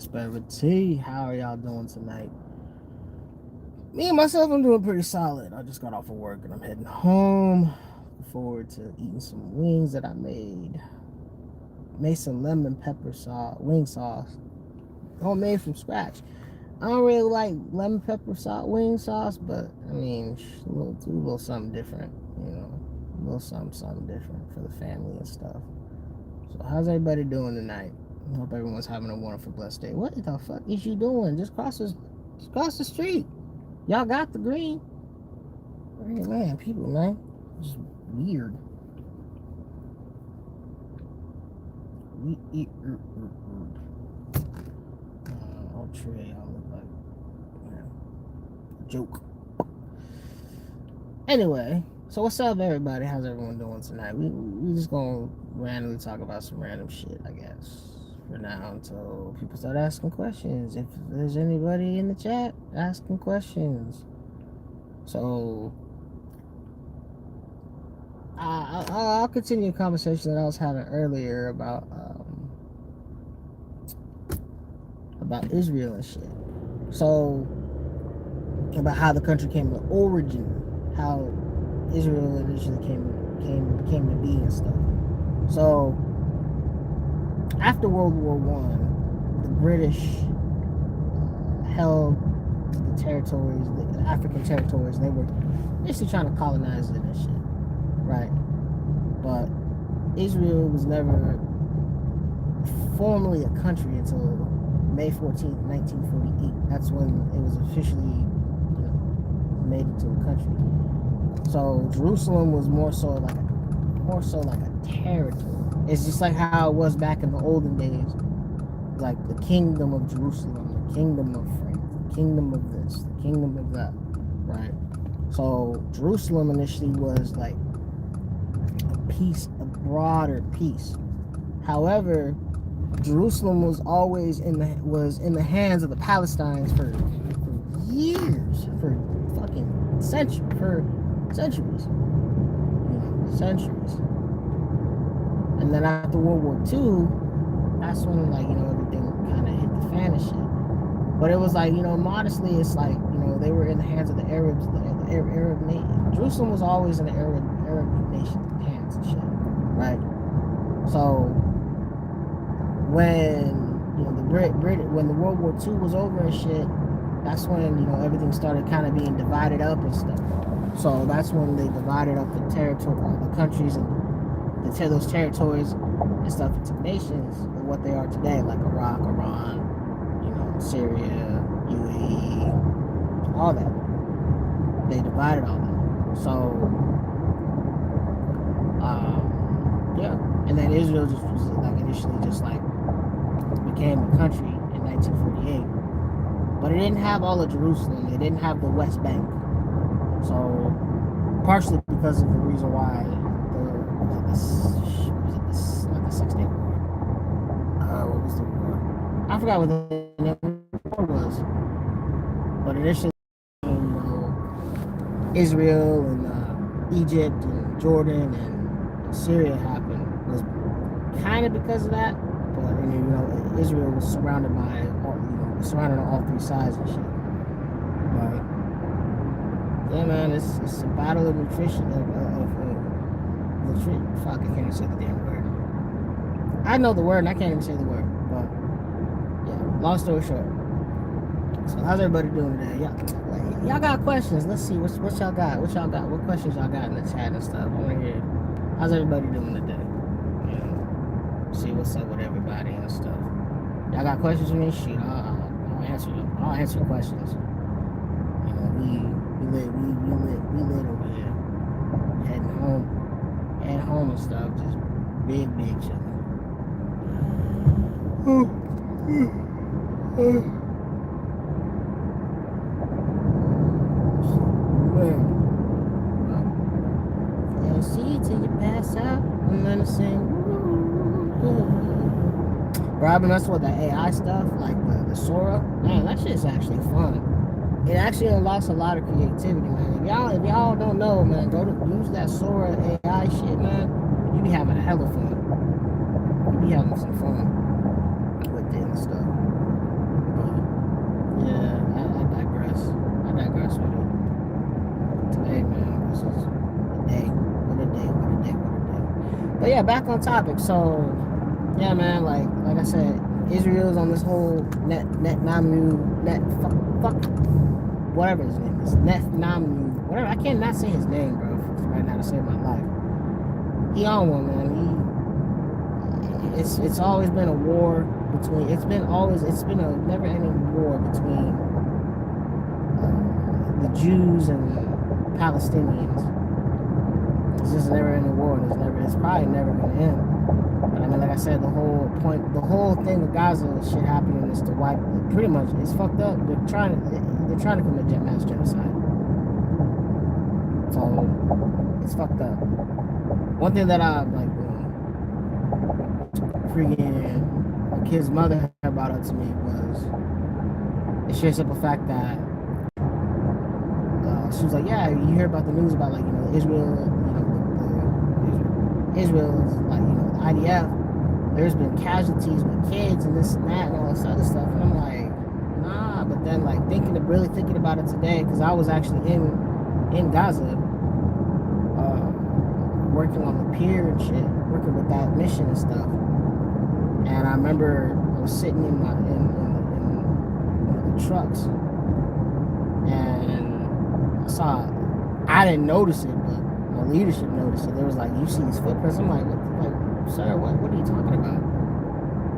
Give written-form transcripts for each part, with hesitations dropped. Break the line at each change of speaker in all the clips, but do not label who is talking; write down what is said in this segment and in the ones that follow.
Prosperity. How are y'all doing tonight? Me and myself, I'm doing pretty solid. I just got off of work and I'm heading home. Looking forward to eating some wings that I made. Made some lemon pepper sauce, wing sauce, homemade from scratch. I don't really like lemon pepper sauce, wing sauce, but I mean, do a little something different, you know, a little something different for the family and stuff. So, how's everybody doing tonight? I hope everyone's having a wonderful, blessed day. What the fuck is you doing? Just cross the street. Y'all got the green. Man, people, man, just weird. Oh, Trey, y'all look like a joke. Anyway, so what's up, everybody? How's everyone doing tonight? We just gonna randomly talk about some random shit, I guess, for now until people start asking questions. If there's anybody in the chat asking questions, so I'll continue the conversation that I was having earlier about Israel and shit. So about how the country came to origin, how Israel initially came to be and stuff. So after World War I, the British held the territories, the African territories, and they were basically trying to colonize it and shit, right? But Israel was never formally a country until May 14th, 1948. That's when it was officially, made into a country. So Jerusalem was more so like a territory. It's just like how it was back in the olden days, like the kingdom of Jerusalem, the kingdom of France, the kingdom of this, the kingdom of that, right? So Jerusalem initially was like a broader piece. However, Jerusalem was always in the hands of the Palestinians for years, for centuries, centuries. And then after World War II, that's when everything kind of hit the fan and shit. But it was like, modestly, it's like, they were in the hands of the Arabs, the Arab nation. Jerusalem was always in the Arab nation hands and shit, right? So when when the World War II was over and shit, that's when everything started kind of being divided up and stuff. So that's when they divided up the territory, the countries, and those territories and stuff into nations of what they are today, like Iraq, Iran, Syria, UAE, all that. They divided all that. So, yeah. And then Israel just was like initially just like became a country in 1948. But it didn't have all of Jerusalem. It didn't have the West Bank. So, partially because of the reason why not the Six Day War. What was the war? I forgot what the war was. But initially, Israel and Egypt and Jordan and Syria happened was kind of because of that. But Israel was surrounded by surrounded on all three sides and shit. Right? Yeah, man, it's a battle of nutrition fuck, I can't even say the damn word. I know the word and I can't even say the word. But yeah, long story short. So how's everybody doing today? Y'all got questions? Let's see what y'all got. What questions y'all got in the chat and stuff? I want to hear. How's everybody doing today? See what's up with everybody and stuff. Y'all got questions for me? Shit, I'll answer them. I'll answer questions. We lit over here. Heading home and stuff. Just big chilling. You'll see it till you pass out. I'm gonna sing. Bro, I've been messing with the AI stuff, like the Sora. Man, that shit's actually fun. It actually unlocks a lot of creativity, man. If y'all don't know, man, go to use that Sora AI shit, man. You be having a hell of fun. You be having some fun with it and stuff. yeah, back on topic. So, yeah, man, like I said, Israel's on this whole fuck, whatever his name is, Netanyahu, whatever. I can't not say his name, bro, right now to save my life. He on one, man. It's always been a war between. It's been a never-ending war between the Jews and Palestinians. It's just a never-ending war, and it's probably never gonna end. But I mean, like I said, the whole thing with Gaza shit happening is to wipe. Pretty much, it's fucked up. They're trying to commit mass genocide. So it's fucked up. One thing that I like, freaking my kid's mother had brought up to me was the sheer simple fact that she was like, yeah, you hear about the news about, like, you know, Israel, you know, Israel's, like, you know, the IDF. There's been casualties with kids and this and that and all this other stuff, and I'm like, nah. But then, like, really thinking about it today, because I was actually in Gaza, working on the pier and shit, working with that mission and stuff. And I remember I was sitting in one of the trucks, and I didn't notice it, but my leadership noticed it. They was like, you see these footprints? I'm like, sir, what are you talking about?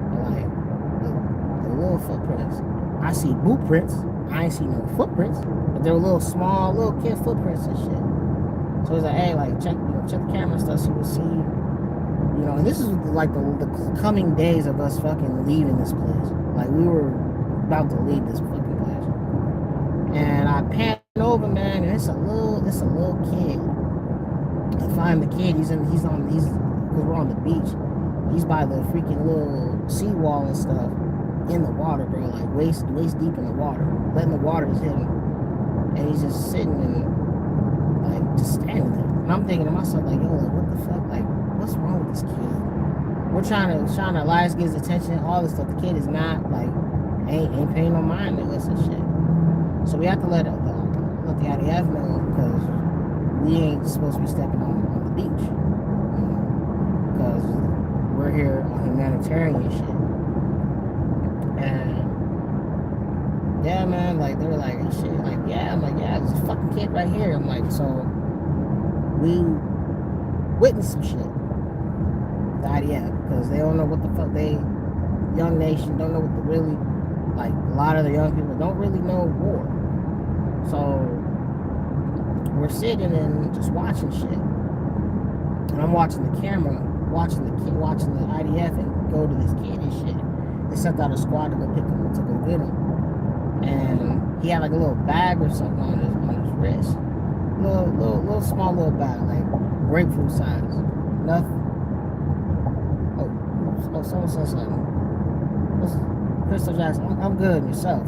They're like, the little footprints. I see boot prints. I ain't see no footprints, but they were little kid footprints and shit. So he's like, hey, like, check the camera and stuff so you'll see, you know. And this is like the coming days of us fucking leaving this place. Like, we were about to leave this fucking place, and I pan over, man, and it's a little kid. I find the kid. Because we're on the beach. He's by the freaking little seawall and stuff, in the water, bro, like waist deep in the water, letting the water just hit him, and he's just sitting and like just standing there. And I'm thinking to myself, like, yo, like, what the fuck, like, what's wrong with this kid? We're trying to Elias get his attention, all this stuff. The kid is not like ain't paying no mind to us and shit. So we have to let the IDF know, because we ain't supposed to be stepping on the beach, because we're here on humanitarian shit. And yeah, man, like, they were like, shit, like, yeah. I'm like, yeah, there's a fucking kid right here. I'm like, so we witnessed some shit, the IDF, because they don't know what the fuck, young nation don't know what the really, like, a lot of the young people don't really know war. So we're sitting and just watching shit, and I'm watching the camera, watching the IDF and go to this kid and shit. They sent out a squad to go pick him up, to go get him, and he had like a little bag or something on his wrist, little small little bag, like grapefruit size. Nothing. Oh, someone said something. Crystal Jackson, I'm good. And yourself?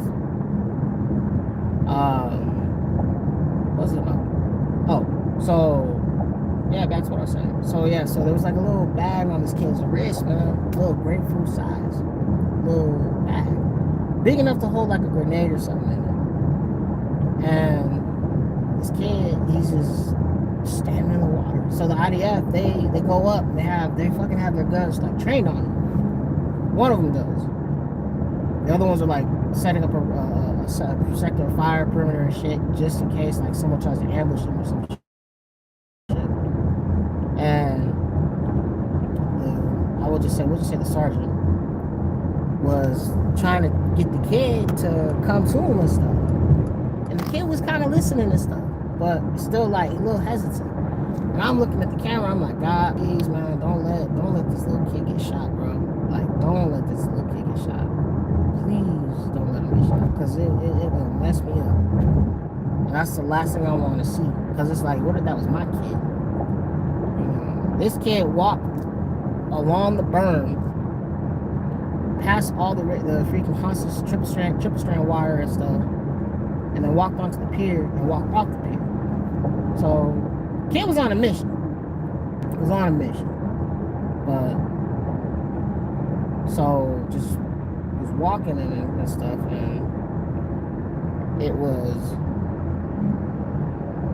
What's it about? Oh, so yeah, back to what I was saying. So yeah, so there was like a little bag on this kid's wrist, man, little grapefruit size, little bag, big enough to hold like a grenade or something in it. And this kid, he's just standing in the water. So the IDF, they go up, they fucking have their guns like trained on him. One of them does. The other ones are like setting up a sector of fire perimeter and shit, just in case like someone tries to ambush him or some shit. And we'll just say the sergeant was trying to get the kid to come to him and stuff. And the kid was kind of listening and stuff, but still like a little hesitant. And I'm looking at the camera, I'm like, God, please, man, don't let this little kid get shot, bro. Like, don't let this little kid get shot. Please don't let him get shot, because it will mess me up. And that's the last thing I want to see, because it's like, what if that was my kid? This kid walked along the berm, past all the freaking constant triple strand wire and stuff, and then walked onto the pier and walked off the pier. So, kid was on a mission. But, so, just was walking and stuff, and it was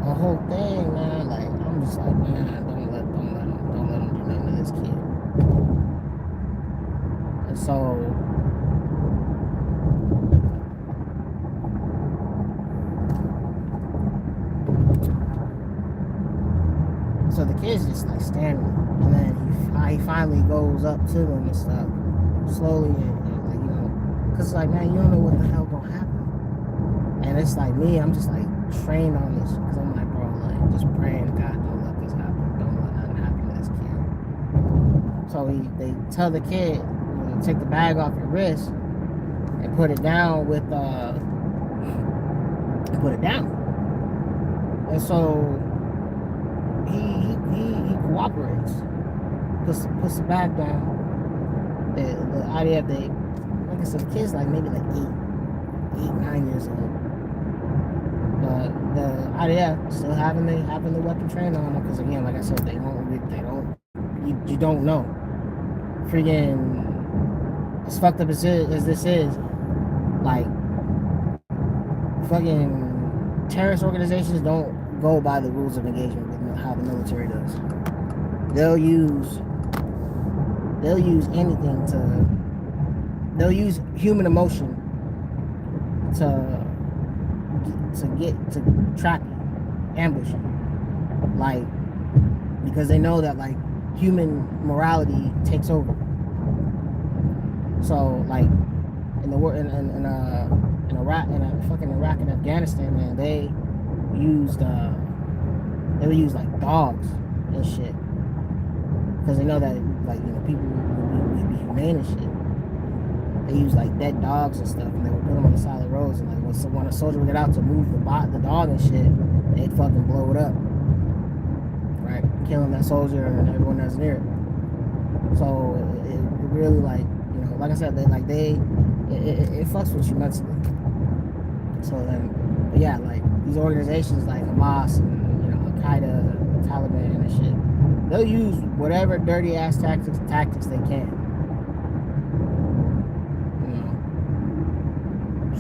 a whole thing, man. Like, I'm just like, man, don't let him do nothing to his kid. And so the kid's just like standing, and then he finally goes up to them and stuff, slowly, and like, cause it's like, man, you don't know what the hell gonna happen. And it's like me, I'm just like trained on this, cause I'm like, bro, like just praying to God, don't let this happen, don't let nothing happen to this kid. So they tell the kid, take the bag off your wrist and put it down with put it down. And so he cooperates, puts the bag down. The idea of like I said, the kid's like maybe like 9 years old. But the idea still having the weapon trained on them, because again, like I said, you don't know. Freaking, as fucked up as this is, like, fucking terrorist organizations don't go by the rules of engagement with how the military does. They'll use anything they'll use human emotion to trap you, ambush you, like, because they know that like human morality takes over. So like in Iraq and Afghanistan, man, they would use like dogs and shit, because they know that like people would be humane and shit. They use like dead dogs and stuff, and they would put them on the side of the roads, and like when a soldier would get out to move the dog and shit, they'd fucking blow it up, right, killing that soldier and everyone that's near it. So it really, like, like I said, it fucks with you mentally. So then, but yeah, like these organizations like Hamas and Al Qaeda, Taliban and shit, they'll use whatever dirty ass tactics they can.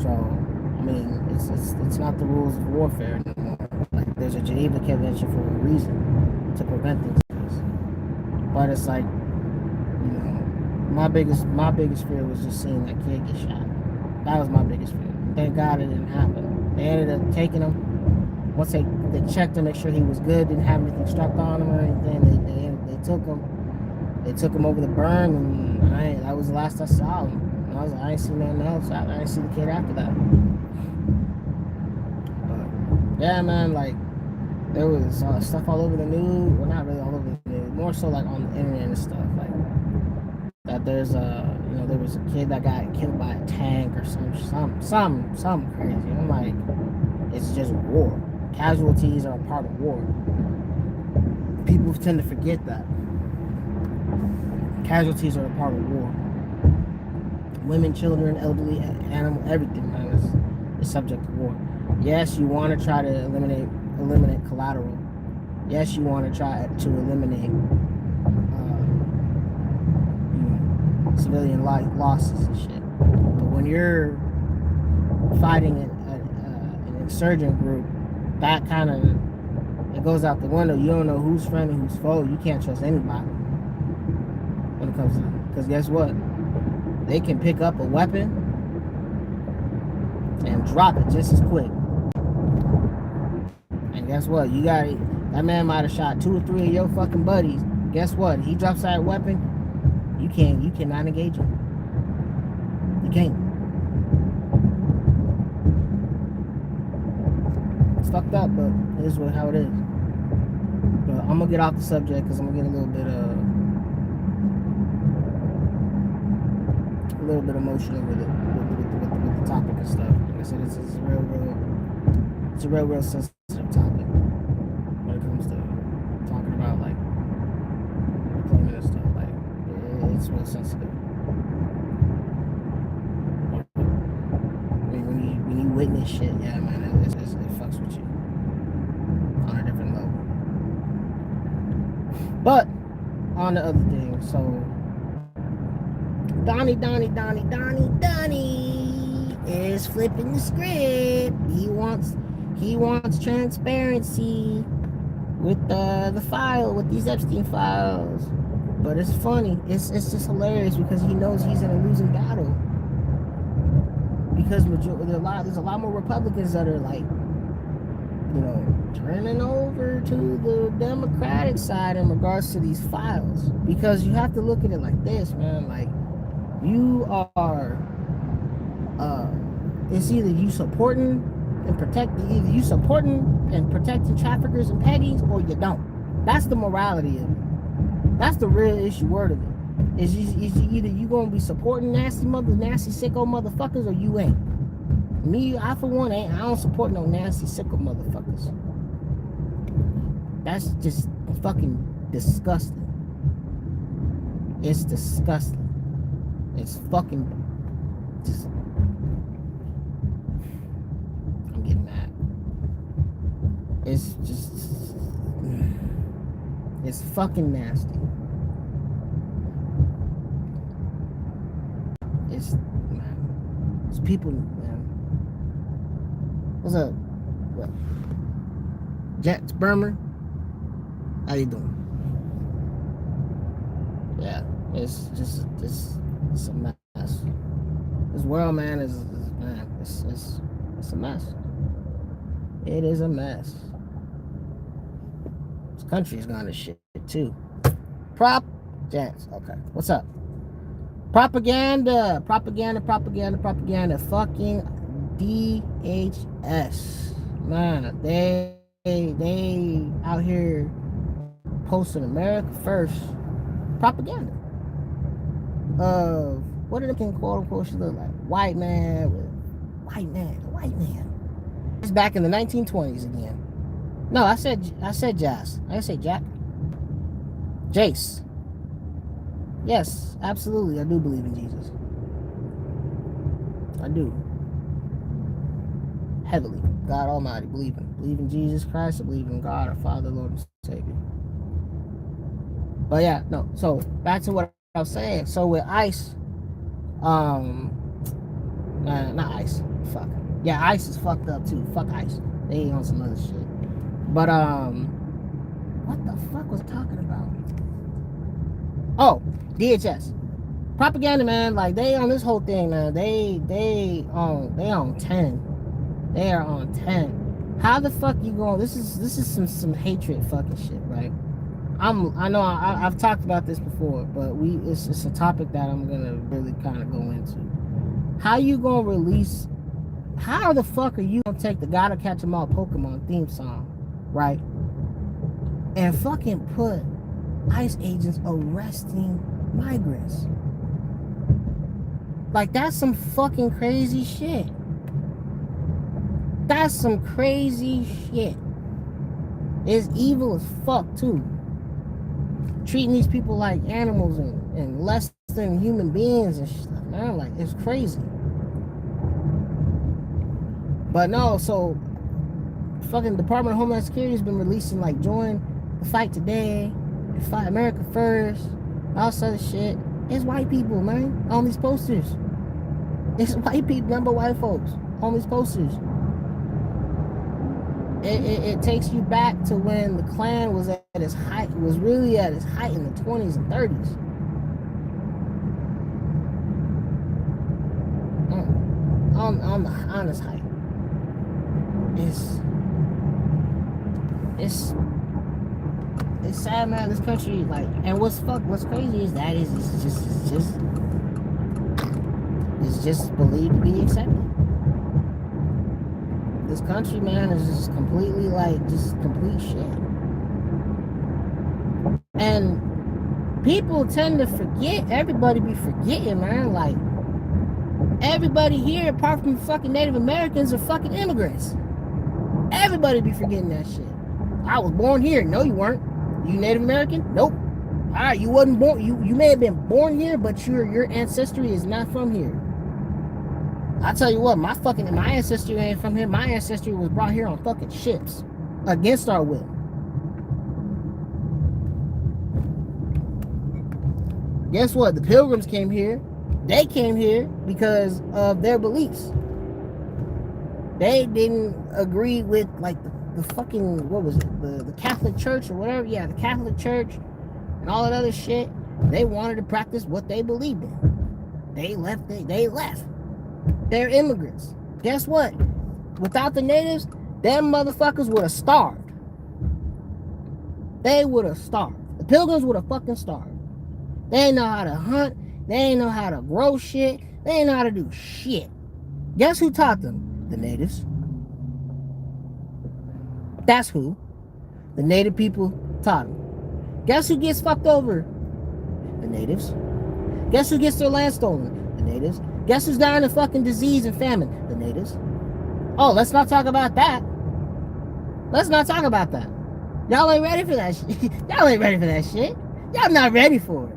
So I mean, it's not the rules of warfare anymore. Like, there's a Geneva Convention for a reason, to prevent things like this. But it's like, my biggest fear was just seeing that kid get shot. That was my biggest fear. Thank God it didn't happen. They ended up taking him. Once they checked to make sure he was good, didn't have anything strapped on him or anything, they took him. They took him over the berm, and that was the last I saw him. I ain't seen nothing else. I didn't see the kid after that. But yeah, man, like, there was stuff all over the news. Well, not really all over the news. More so like on the internet and stuff. Like that there's there was a kid that got killed by a tank or something crazy. I'm like, it's just war. Casualties are a part of war. People tend to forget that. Casualties are a part of war. Women, children, elderly, animal, everything, man, is subject to war. Yes, you want to try to eliminate collateral. Yes, you want to try to eliminate civilian life losses and shit. But when you're fighting an insurgent group, that kind of, it goes out the window. You don't know who's friend and who's foe. You can't trust anybody when it comes to that. Because guess what? They can pick up a weapon and drop it just as quick. And guess what? That man might have shot 2 or 3 of your fucking buddies. Guess what? He drops that weapon, you cannot engage him. You can't. It's fucked up, but it is how it is. But I'm gonna get off the subject because I'm gonna get a little bit emotional with the topic and stuff. Like I said, it's a real sensitive topic when it comes to talking about like deployment and stuff. Like, it's real sensitive. I mean, when you witness shit, yeah, man, it fucks with you on a different level. But on the other thing, so Donnie is flipping the script. He wants transparency with the file, with these Epstein files. But it's funny. It's just hilarious because he knows he's in a losing battle. Because there's a lot more Republicans that are like, turning over to the Democratic side in regards to these files. Because you have to look at it like this, man. Like, you are, it's either you supporting and protecting traffickers and petties, or you don't. That's the morality of it. That's the real issue word of it. Is either you gonna be supporting nasty sicko motherfuckers, or you ain't. Me, I for one, I don't support no nasty sicko motherfuckers. That's just fucking disgusting. It's disgusting. It's fucking just. I'm getting mad. It's just. It's fucking nasty. It's people, man. What's up? What? Jets Burmer? How you doing? Yeah, it's just it's a mess. This world, man, it's a mess. It is a mess. This country is going to shit too. Jets. Okay, what's up? Propaganda. Fucking DHS. Man, they out here posting America First propaganda of what did it quote unquote she look like? White man. It's back in the 1920s again. No, I said Jazz. I didn't say Jack. Jace. Yes, absolutely. I do believe in Jesus. I do. Heavily. God Almighty. Believe in Jesus Christ. I believe in God, our Father, Lord, and Savior. But yeah, no. So back to what I was saying. So with ICE, not ICE. Fuck. Yeah, ICE is fucked up too. Fuck ICE. They ain't on some other shit. But what the fuck was I talking about? Oh, DHS. Propaganda, man. Like, they on this whole thing, man. They on 10. They are on 10. How the fuck you going? This is some hatred fucking shit, right? I know I've talked about this before, but it's a topic that I'm gonna really kind of go into. How you gonna release? How the fuck are you gonna take the Gotta Catch 'Em All Pokemon theme song, right? And fucking put ICE agents arresting migrants? Like, that's some fucking crazy shit. That's some crazy shit. It's evil as fuck too. Treating these people like animals and less than human beings and shit, man. Like, it's crazy. But no, so fucking Department of Homeland Security has been releasing, like, join the fight today, fight America First, all this other shit. It's white people, man, on these posters. It's white people, number white folks on these posters. It takes you back to when the Klan was at its height. It was really at its height in the 20s and 30s. On its height. It's sad, man. This country, like, and what's crazy is that it's just believed to be accepted. This country, man, is just completely, like, just complete shit. And people tend to forget. Everybody be forgetting, man. Like, everybody here, apart from fucking Native Americans, are fucking immigrants. Everybody be forgetting that shit. I was born here. No, you weren't. You Native American? Nope. All right, you wasn't born. You may have been born here, but your ancestry is not from here. I tell you what, my ancestry ain't from here. My ancestry was brought here on fucking ships against our will. Guess what? The Pilgrims came here. They came here because of their beliefs. They didn't agree with, like, the fucking, what was it? The Catholic Church or whatever. Yeah, the Catholic Church and all that other shit. They wanted to practice what they believed in. They left. They left. They're immigrants. Guess what? Without the natives, them motherfuckers would have starved. They would have starved. The pilgrims would have fucking starved. They ain't know how to hunt. They ain't know how to grow shit. They ain't know how to do shit. Guess who taught them? The natives. That's who. The native people taught them. Guess who gets fucked over? The natives. Guess who gets their land stolen? The natives. Guess who's dying of fucking disease and famine? The natives. Oh, let's not talk about that. Let's not talk about that. Y'all ain't ready for that shit. Y'all ain't ready for that shit. Y'all not ready for it.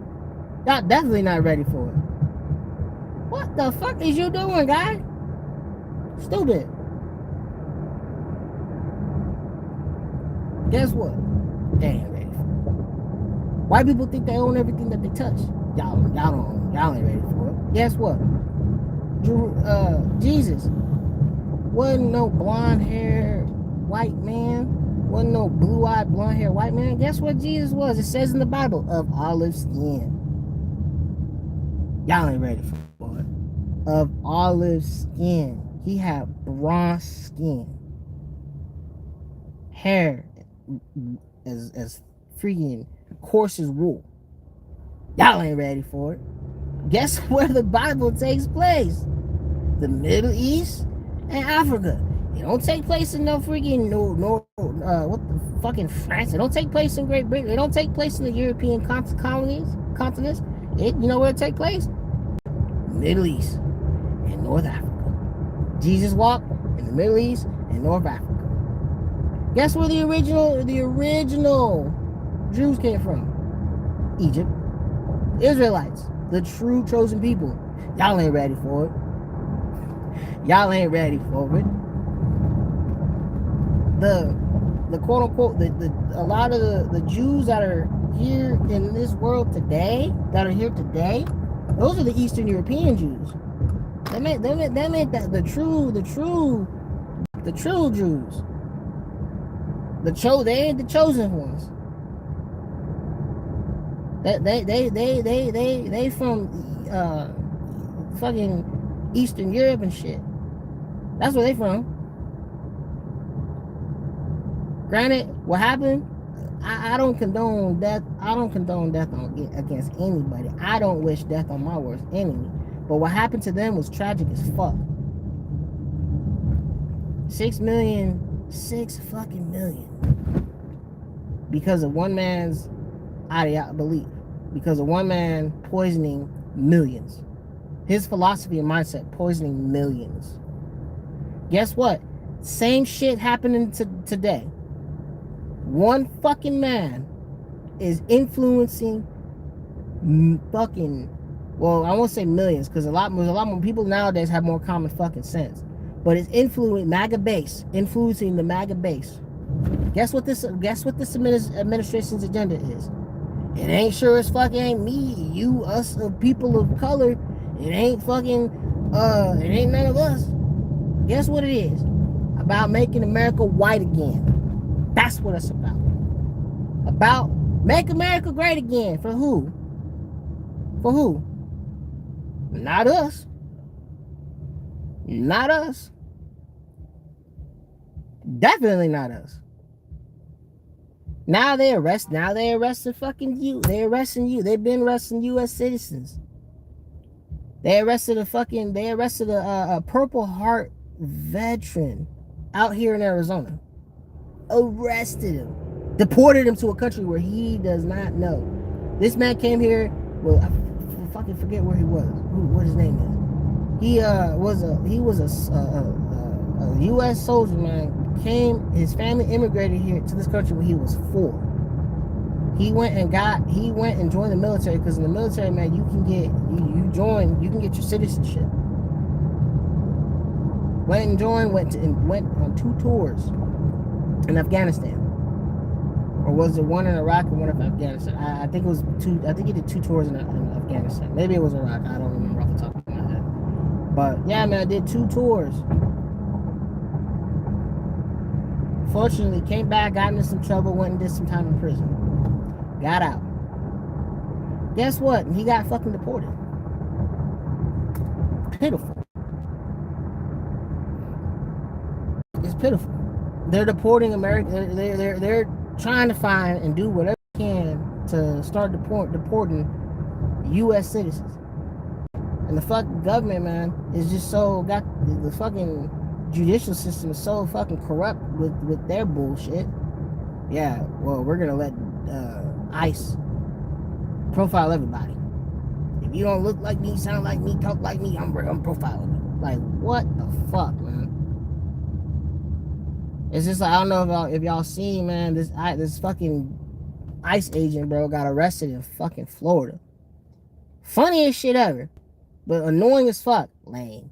Y'all definitely not ready for it. What the fuck is you doing, guy? Stupid. Guess what? They ain't ready for it. White people think they own everything that they touch. Y'all don't own. Y'all ain't ready for it. Guess what? Jesus wasn't no blonde-haired white man. Wasn't no blue-eyed, blonde-haired white man. Guess what Jesus was? It says in the Bible, of olive skin. Y'all ain't ready for it. Of olive skin. He had bronze skin. Hair as freaking coarse as wool. Y'all ain't ready for it. Guess where the Bible takes place? The Middle East and Africa. It don't take place in no freaking what the fucking France. It don't take place in Great Britain. It don't take place in the European continents. You know where it take place? Middle East and North Africa. Jesus walked in the Middle East and North Africa. Guess where the original Jews came from? Egypt. Israelites, the true chosen people. Y'all ain't ready for it. Y'all ain't ready for it. The quote unquote a lot of the Jews that are here in this world today, those are the Eastern European Jews. They make that the true Jews. They ain't the chosen ones. They from fucking Eastern Europe and shit. That's where they from. Granted, what happened? I don't condone death. I don't condone death against anybody. I don't wish death on my worst enemy. But what happened to them was tragic as fuck. 6 fucking million. Because of one man's belief. Because of one man poisoning millions. His philosophy and mindset poisoning millions. Guess what? Same shit happening today. One fucking man is influencing fucking, well, I won't say millions, because a lot more people nowadays have more common fucking sense. But it's influencing the MAGA base. Guess what this administration's agenda is? It ain't sure as fuck ain't me, you, us, people of color. It ain't fucking it ain't none of us. Guess what it is? About making America white again. That's what it's about. About make America great again. For who? For who? Not us. Not us. Definitely not us. Now they arrested fucking you. They're arresting you. They've been arresting U.S. citizens. They arrested a Purple Heart veteran out here in Arizona. Arrested him. Deported him to a country where he does not know. This man came here, well, I fucking forget where he was. What his name is. He was a U.S. soldier, man. His family immigrated here to this country when he was 4. He went and joined the military, because in the military, man, you can get your citizenship. Went on 2 tours in Afghanistan. Or was it one in Iraq and one in Afghanistan? I think it was 2. I think he did 2 tours in Afghanistan. Maybe it was Iraq. I don't remember off the top of my head. But yeah, man, I did 2 tours. Fortunately, came back, got into some trouble, went and did some time in prison. Got out. Guess what? He got fucking deported. Pitiful. It's pitiful. They're deporting America. They're trying to find and do whatever they can to start deporting U.S. citizens. And the fucking government, man, is just so got the fucking judicial system is so fucking corrupt with their bullshit. Yeah, well, we're gonna let ICE profile everybody. If you don't look like me, sound like me, talk like me, I'm profiling you. Like, what the fuck, man? It's just like, I don't know if y'all seen, man, this fucking ICE agent, bro, got arrested in fucking Florida. Funniest shit ever, but annoying as fuck. Lame.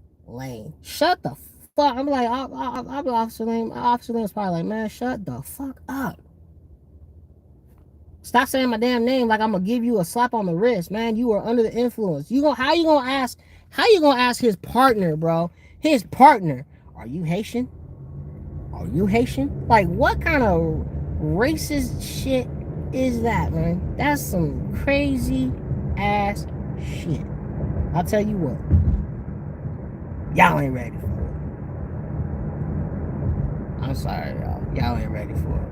Shut the fuck. I'm like, I'll be Officer Lane. Officer Lane's probably like, man, shut the fuck up. Stop saying my damn name like I'm gonna give you a slap on the wrist, man. You are under the influence. How you gonna ask his partner, bro? His partner, are you Haitian? Are you Haitian? Like, what kind of racist shit is that, man? That's some crazy ass shit. I'll tell you what. Y'all ain't ready for it. I'm sorry, y'all. Y'all ain't ready for it.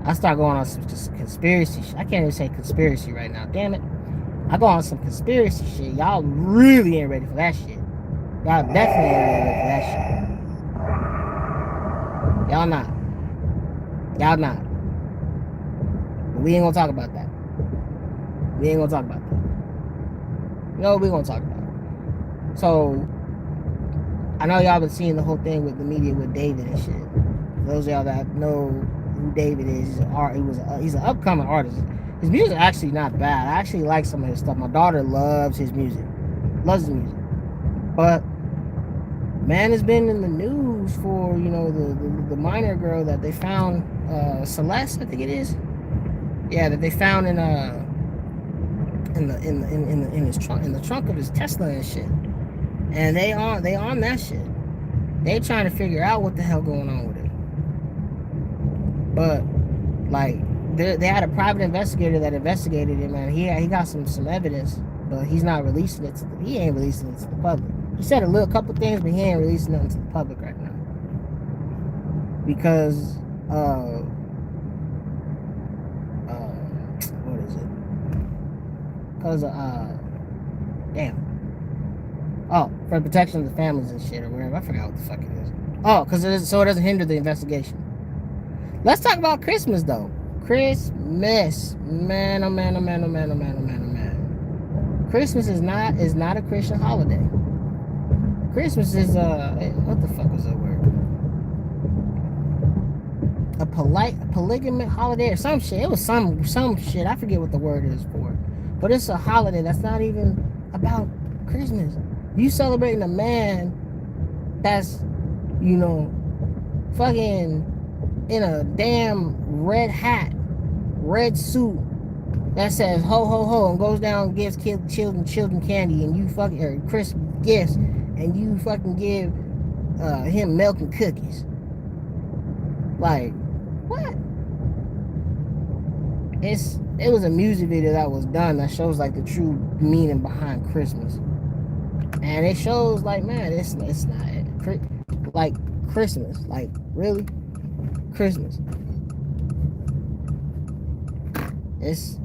I start going on some conspiracy shit. I can't even say conspiracy right now. Damn it. I go on some conspiracy shit. Y'all really ain't ready for that shit. Y'all definitely ain't ready for that shit. Y'all not. But we ain't gonna talk about that. You know what we gonna talk about? So, I know y'all been seeing the whole thing with the media with David and shit. Those of y'all that know who David is, he's an upcoming artist. His music actually not bad. I actually like some of his stuff. My daughter loves his music. But man has been in the news for, you know, the minor girl that they found, Celeste, I think it is. Yeah, that they found in his trunk, in the trunk of his Tesla and shit. And they on that shit. They trying to figure out what the hell going on with it. But like they had a private investigator that investigated it, man. He got some evidence, but he's not releasing it he ain't releasing it to the public. He said a couple things, but he ain't releasing them to the public right now. Because what is it? Because for protection of the families and shit or whatever. I forgot what the fuck it is. Oh, because it doesn't hinder the investigation. Let's talk about Christmas though. Christmas, man, oh man. Christmas is not a Christian holiday. Christmas is what the fuck was that word? A polygamy holiday or some shit. It was some shit. I forget what the word is for it. But it's a holiday that's not even about Christmas. You celebrating a man that's, you know, fucking in a damn red hat, red suit that says ho ho ho and goes down and gives children candy, and you fucking, or Christmas gifts, and you fucking give him milk and cookies. Like, what? It was a music video that was done that shows like the true meaning behind Christmas, and it shows like, man, it's not like Christmas, like really Christmas. It's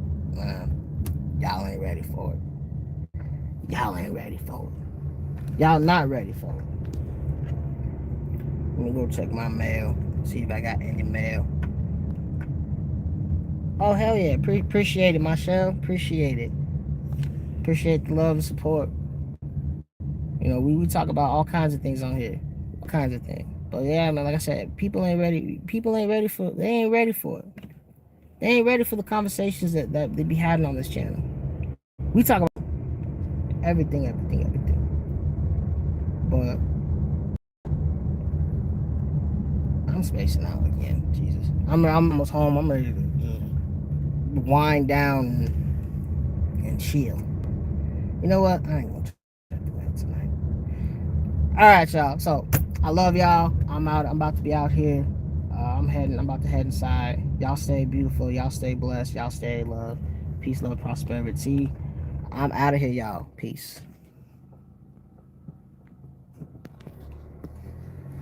y'all ain't ready for it. Y'all ain't ready for it. Y'all not ready for it. Let me go check my mail, see if I got any mail. Oh, hell yeah. Appreciate it, Michelle. Appreciate it. Appreciate the love and support. You know, we talk about all kinds of things on here. All kinds of things. But yeah, man, like I said, people ain't ready for it. They ain't ready for it. They ain't ready for the conversations that they be having on this channel. We talk about everything. But I'm spacing out again. Jesus. I'm almost home. I'm ready to wind down and chill. You know what? I ain't gonna try to do that tonight. Alright, y'all. So I love y'all. I'm out. I'm about to be out here. I'm about to head inside. Y'all stay beautiful. Y'all stay blessed. Y'all stay loved. Peace, love, prosperity. I'm out of here, y'all. Peace.